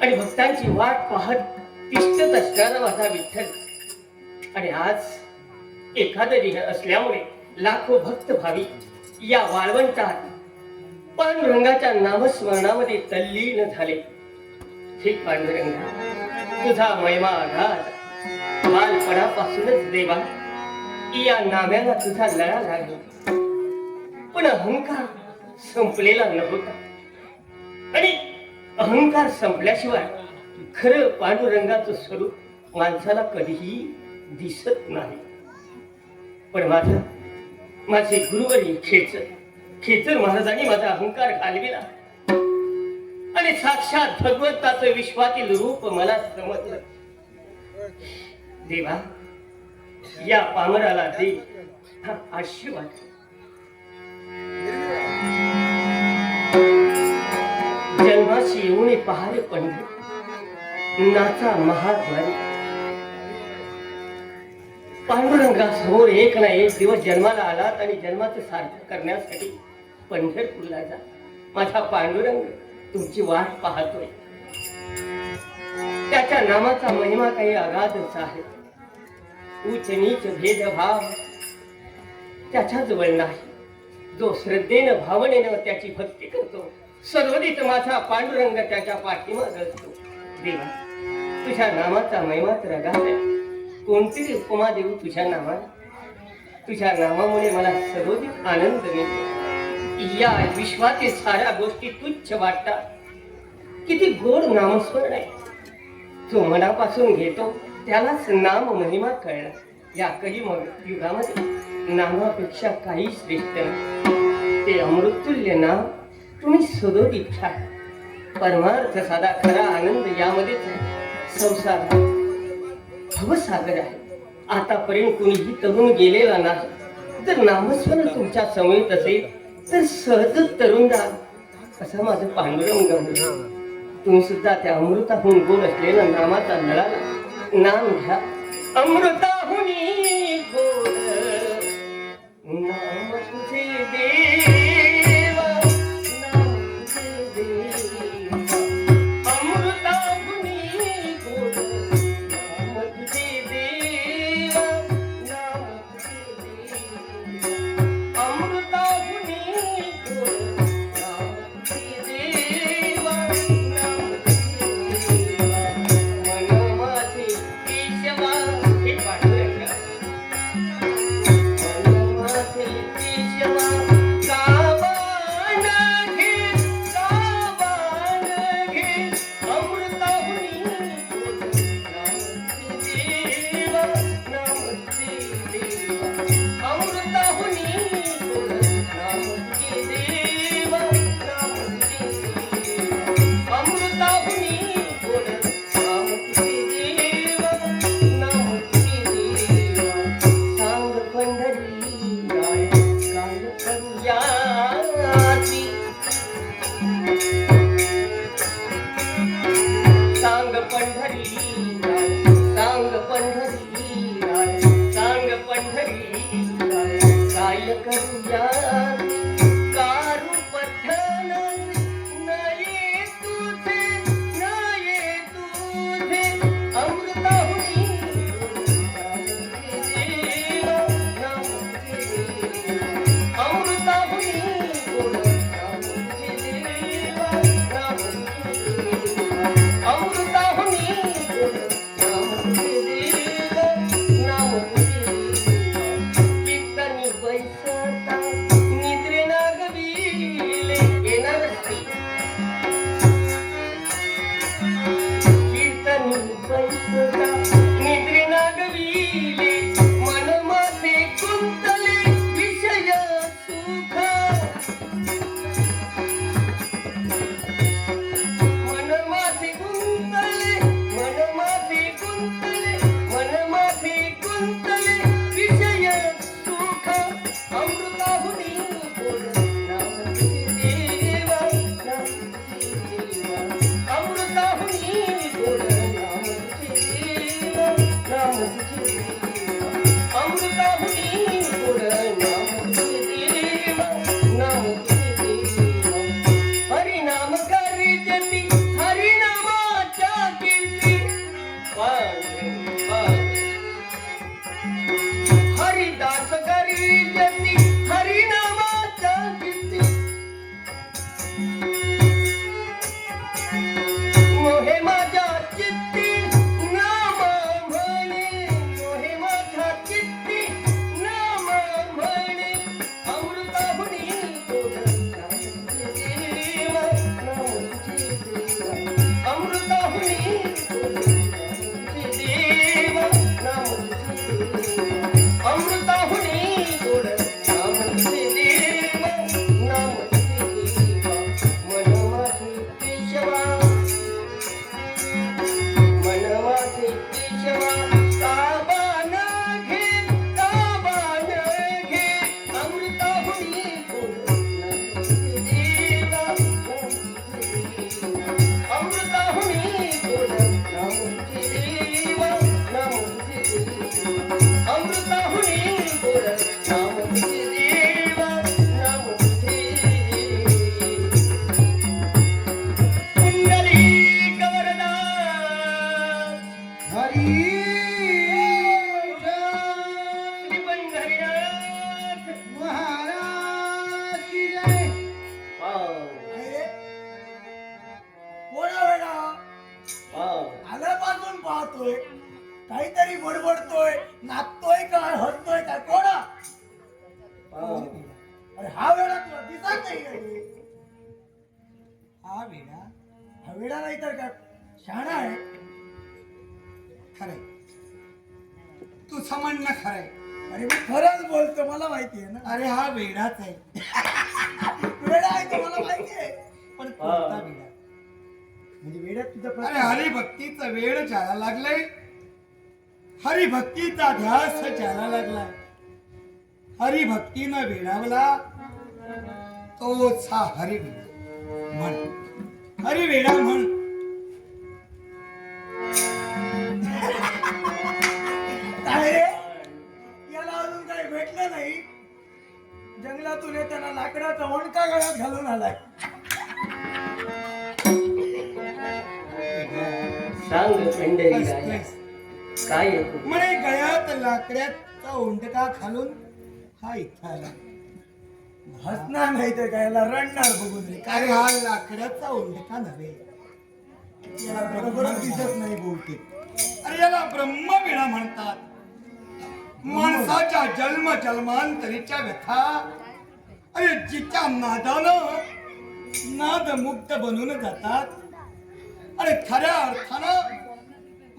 आणि भक्तांची वाट पाहत तिष्ठत असणारा माझा विठ्ठल. आणि आज एकादशी असल्यामुळे लाखो भक्त भावी या वाळवंटात पांडुरंगाच्या नामस्मरणामध्ये तल्लीन झाले. हे पांडुरंगा, तुझा महिमा आघात बालपणापासूनच देवा या नाम्याला तुझा लळा लागला. पण अहंकार संपलेला नव्हता आणि अहंकार संपल्याशिवाय खरं पांडुरंगाचं स्वरूप माणसाला कधीही दिसत नाही. पण माझे गुरुवरी खेचर महाराजांनी माझा अहंकार घालविला आणि साक्षात भगवंताचं विश्वातील रूप मला समजलं. देवा, या पामराला दे हा आशीर्वाद. जन्माशी येऊन पहारे पंडित नाचा महाद्वारी. पांडुरंगासमोर एक ना एक दिवस जन्माला आलात आणि जन्माचं सार्थक करण्यासाठी पंढरपूरला जा. माझा पांडुरंग तुमची वाट पाहतोय. त्याच्या नामाचा महिमा काही अगाधच आहे. उच्च नीच भेदभाव त्याच्या जवळ नाही. जो श्रद्धेनं भावनेनं त्याची भक्ती करतो, सर्वदित माझा पांडुरंग त्याच्या पाठीमागे असतो. देवा, तुझ्या नामाचा महिमा तर अगाध आहे. कोणतीही उपमा देऊ तुझ्या नामाला. तुझ्या नामामुळे मला सर्वदित आनंद मिळतो. या विश्वातील साऱ्या गोष्टी तुच्छ वाटतात. किती गोड नामस्मरण आहे. जो मनापासून घेतो त्यालाच नाम महिमा कळला. या युगामध्ये नामापेक्षा काही श्रेष्ठ नाही. ते अमृतुल्य नाम तुम्ही सदोदित ठेवा. परमार्थ साधा खरा आनंद यामध्येच आहे. संसार भवसागर आहे. आतापर्यंत कोणीही तरुण गेलेला नाही. जर नामस्मरण तुमच्या समेत असेल तर सहजच तरुण राहा. असा माझं पांडुरंग. तुम्ही सुद्धा त्या अमृताहून गोड असलेला नामाचा लळा नाम घ्या. अमृताहुनी गोड नाम तुझे देवा, नाम तुझे देवा. अमृताहुनी गोड नाम तुझे देवा, नाम तुझे देवा. अमृताहुनी गोड नाम तुझे देवा, नाम तुझे देवा. मन माझे केशवा हे पाठ बोलतोय, काहीतरी बडबडतोय, नाचतोय काय हसतोय काय कोणा? अरे हा वेळा तुला दिसत नाही का रे? हा वेळा नाही तर काय शहाणा आहे. खरंय, तू समजणं खरंय. अरे मी खरंच बोलतो, मला माहिती आहे ना. अरे हा वेडाच आहे. वेडा आहे तो मला माहिती आहे, पण कोणता वेडा? म्हणजे वेड्यात तुझा अरे प्रश्न. हरिभक्तीचं वेड ज्याला लागलंय, हरिभक्तीचा ध्यास ज्याला लागलाय, हरिभक्तीनं वेडावला तोच हा हरिवेडा म्हण. हरिवेडा म्हण. काय रे, याला अजून काही भेटलं नाही? जंगलातून येताना लाकडाचा वणका गळ्यात घालून आलाय. सांग पंढरी राया, बस. काय येतो? म्हणे गळ्यात लाकड्याचा ओंडका घालून हा इथं आला. हसणार नाही तर काय, याला रडणार बघून रे. अरे हा लाकड्याचा ओंडका नव्हे, याला बरोबरच दिसत नाही बहुतेक. अरे याला ब्रह्मवीणा म्हणतात. माणसाच्या जन्म जन्मांतरीच्या व्यथा, अरे जिच्या नादानं नादमुक्त बनून जातात. अरे खऱ्या अर्थानं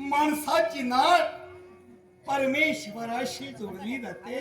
माणसाची नाद परमेश्वराशी जोडली जाते.